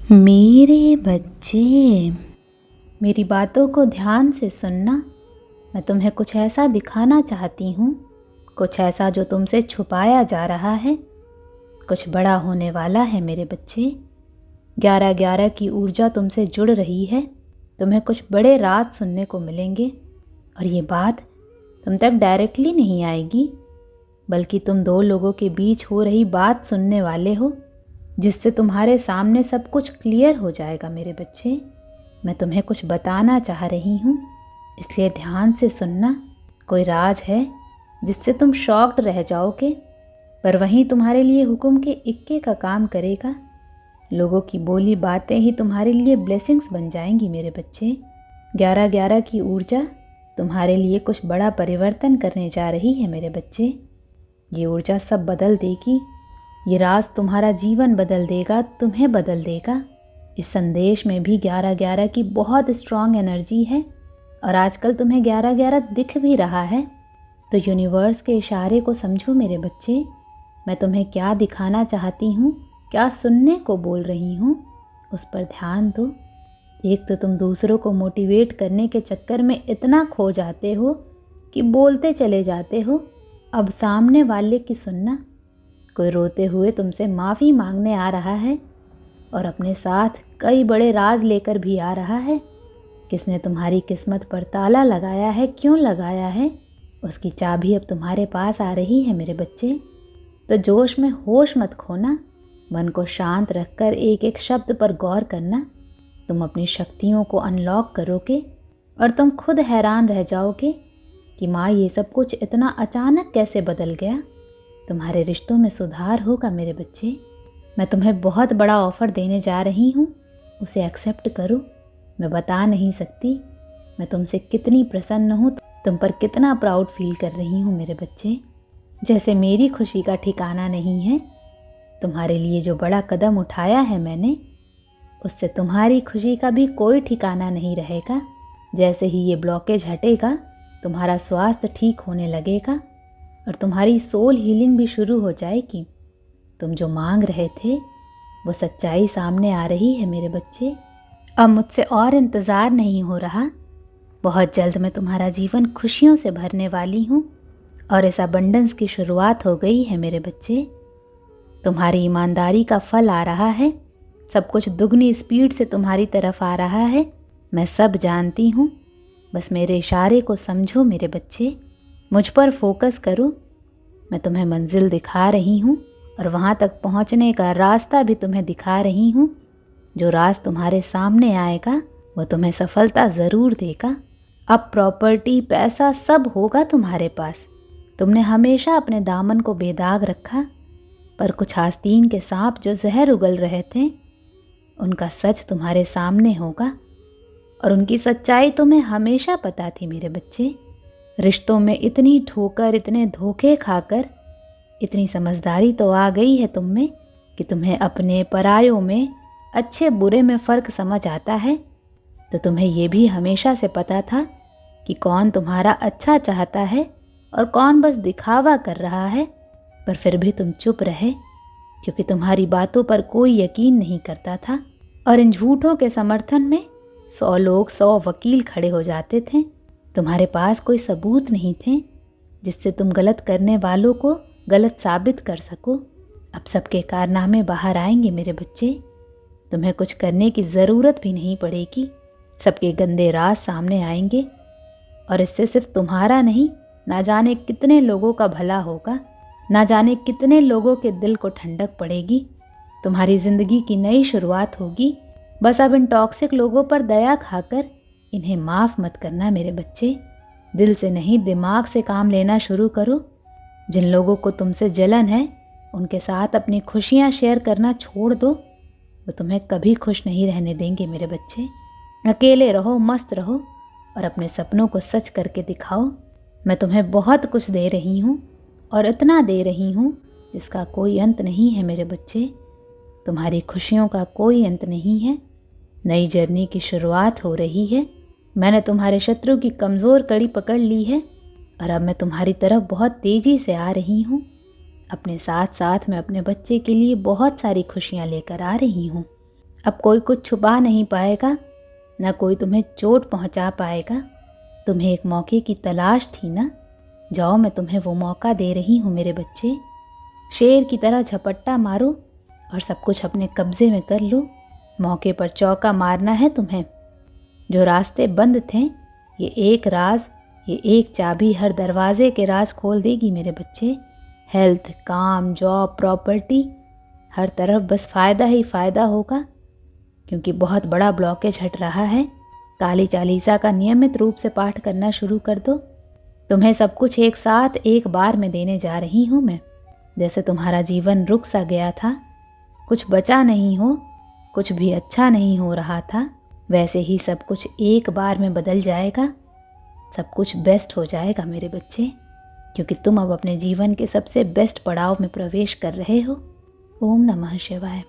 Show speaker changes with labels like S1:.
S1: मेरे बच्चे, मेरी बातों को ध्यान से सुनना। मैं तुम्हें कुछ ऐसा दिखाना चाहती हूँ, कुछ ऐसा जो तुमसे छुपाया जा रहा है। कुछ बड़ा होने वाला है मेरे बच्चे। 11-11 की ऊर्जा तुमसे जुड़ रही है। तुम्हें कुछ बड़े राज सुनने को मिलेंगे और ये बात तुम तक डायरेक्टली नहीं आएगी, बल्कि तुम दो लोगों के बीच हो रही बात सुनने वाले हो, जिससे तुम्हारे सामने सब कुछ क्लियर हो जाएगा मेरे बच्चे। मैं तुम्हें कुछ बताना चाह रही हूँ, इसलिए ध्यान से सुनना। कोई राज है जिससे तुम शॉक्ड रह जाओगे, पर वहीं तुम्हारे लिए हुक्म के इक्के का काम करेगा। लोगों की बोली बातें ही तुम्हारे लिए ब्लेसिंग्स बन जाएंगी मेरे बच्चे। 11-11 की ऊर्जा तुम्हारे लिए कुछ बड़ा परिवर्तन करने जा रही है मेरे बच्चे। ये ऊर्जा सब बदल देगी। ये राज तुम्हारा जीवन बदल देगा, तुम्हें बदल देगा। इस संदेश में भी 11-11 की बहुत स्ट्रॉन्ग एनर्जी है और आजकल तुम्हें 11-11 दिख भी रहा है। तो यूनिवर्स के इशारे को समझो मेरे बच्चे। मैं तुम्हें क्या दिखाना चाहती हूँ, क्या सुनने को बोल रही हूँ, उस पर ध्यान दो। एक तो तुम दूसरों को मोटिवेट करने के चक्कर में इतना खो जाते हो कि बोलते चले जाते हो। अब सामने वाले की सुनना। कोई रोते हुए तुमसे माफ़ी मांगने आ रहा है और अपने साथ कई बड़े राज लेकर भी आ रहा है। किसने तुम्हारी किस्मत पर ताला लगाया है, क्यों लगाया है, उसकी चाबी अब तुम्हारे पास आ रही है मेरे बच्चे। तो जोश में होश मत खोना। मन को शांत रखकर एक एक शब्द पर गौर करना। तुम अपनी शक्तियों को अनलॉक करोगे और तुम खुद हैरान रह जाओगे कि माँ, ये सब कुछ इतना अचानक कैसे बदल गया। तुम्हारे रिश्तों में सुधार होगा मेरे बच्चे। मैं तुम्हें बहुत बड़ा ऑफ़र देने जा रही हूँ, उसे एक्सेप्ट करो। मैं बता नहीं सकती मैं तुमसे कितनी प्रसन्न हूँ, तुम पर कितना प्राउड फील कर रही हूँ मेरे बच्चे। जैसे मेरी खुशी का ठिकाना नहीं है, तुम्हारे लिए जो बड़ा कदम उठाया है मैंने, उससे तुम्हारी खुशी का भी कोई ठिकाना नहीं रहेगा। जैसे ही ये ब्लॉकेज हटेगा, तुम्हारा स्वास्थ्य ठीक होने लगेगा और तुम्हारी सोल हीलिंग भी शुरू हो जाएगी। तुम जो मांग रहे थे वो सच्चाई सामने आ रही है मेरे बच्चे। अब मुझसे और इंतज़ार नहीं हो रहा। बहुत जल्द मैं तुम्हारा जीवन खुशियों से भरने वाली हूँ और इस अबंडेंस की शुरुआत हो गई है मेरे बच्चे। तुम्हारी ईमानदारी का फल आ रहा है। सब कुछ दुगनी स्पीड से तुम्हारी तरफ आ रहा है। मैं सब जानती हूँ, बस मेरे इशारे को समझो मेरे बच्चे। मुझ पर फोकस करो। मैं तुम्हें मंजिल दिखा रही हूँ और वहाँ तक पहुँचने का रास्ता भी तुम्हें दिखा रही हूँ। जो राज तुम्हारे सामने आएगा वो तुम्हें सफलता ज़रूर देगा। अब प्रॉपर्टी, पैसा सब होगा तुम्हारे पास। तुमने हमेशा अपने दामन को बेदाग रखा, पर कुछ आस्तीन के सांप जो जहर उगल रहे थे, उनका सच तुम्हारे सामने होगा और उनकी सच्चाई तुम्हें हमेशा पता थी मेरे बच्चे। रिश्तों में इतनी ठोकर, इतने धोखे खाकर इतनी समझदारी तो आ गई है तुम में कि तुम्हें अपने परायों में, अच्छे बुरे में फ़र्क समझ आता है। तो तुम्हें ये भी हमेशा से पता था कि कौन तुम्हारा अच्छा चाहता है और कौन बस दिखावा कर रहा है, पर फिर भी तुम चुप रहे क्योंकि तुम्हारी बातों पर कोई यकीन नहीं करता था और इन झूठों के समर्थन में 100 लोग, 100 वकील खड़े हो जाते थे। तुम्हारे पास कोई सबूत नहीं थे जिससे तुम गलत करने वालों को गलत साबित कर सको। अब सबके कारनामे बाहर आएंगे मेरे बच्चे। तुम्हें कुछ करने की ज़रूरत भी नहीं पड़ेगी। सबके गंदे राज सामने आएंगे और इससे सिर्फ तुम्हारा नहीं, ना जाने कितने लोगों का भला होगा, ना जाने कितने लोगों के दिल को ठंडक पड़ेगी। तुम्हारी ज़िंदगी की नई शुरुआत होगी। बस अब इन टॉक्सिक लोगों पर दया खाकर इन्हें माफ़ मत करना मेरे बच्चे। दिल से नहीं, दिमाग से काम लेना शुरू करो। जिन लोगों को तुमसे जलन है, उनके साथ अपनी खुशियाँ शेयर करना छोड़ दो। वो तुम्हें कभी खुश नहीं रहने देंगे मेरे बच्चे। अकेले रहो, मस्त रहो और अपने सपनों को सच करके दिखाओ। मैं तुम्हें बहुत कुछ दे रही हूँ और इतना दे रही हूँ जिसका कोई अंत नहीं है मेरे बच्चे। तुम्हारी खुशियों का कोई अंत नहीं है। नई जर्नी की शुरुआत हो रही है। मैंने तुम्हारे शत्रु की कमज़ोर कड़ी पकड़ ली है और अब मैं तुम्हारी तरफ बहुत तेज़ी से आ रही हूँ। अपने साथ साथ मैं अपने बच्चे के लिए बहुत सारी खुशियाँ लेकर आ रही हूँ। अब कोई कुछ छुपा नहीं पाएगा, न कोई तुम्हें चोट पहुंचा पाएगा। तुम्हें एक मौके की तलाश थी ना, जाओ मैं तुम्हें वो मौका दे रही हूँ मेरे बच्चे। शेर की तरह झपट्टा मारो और सब कुछ अपने कब्जे में कर लो। मौके पर चौका मारना है तुम्हें। जो रास्ते बंद थे, ये एक राज, ये एक चाबी हर दरवाजे के राज खोल देगी मेरे बच्चे। हेल्थ, काम, जॉब, प्रॉपर्टी, हर तरफ बस फ़ायदा ही फ़ायदा होगा, क्योंकि बहुत बड़ा ब्लॉकेज हट रहा है। काली चालीसा का नियमित रूप से पाठ करना शुरू कर दो। तुम्हें सब कुछ एक साथ एक बार में देने जा रही हूँ मैं। जैसे तुम्हारा जीवन रुक सा गया था, कुछ बचा नहीं हो, कुछ भी अच्छा नहीं हो रहा था, वैसे ही सब कुछ एक बार में बदल जाएगा। सब कुछ बेस्ट हो जाएगा मेरे बच्चे, क्योंकि तुम अब अपने जीवन के सबसे बेस्ट पड़ाव में प्रवेश कर रहे हो। ओम नमः शिवाय।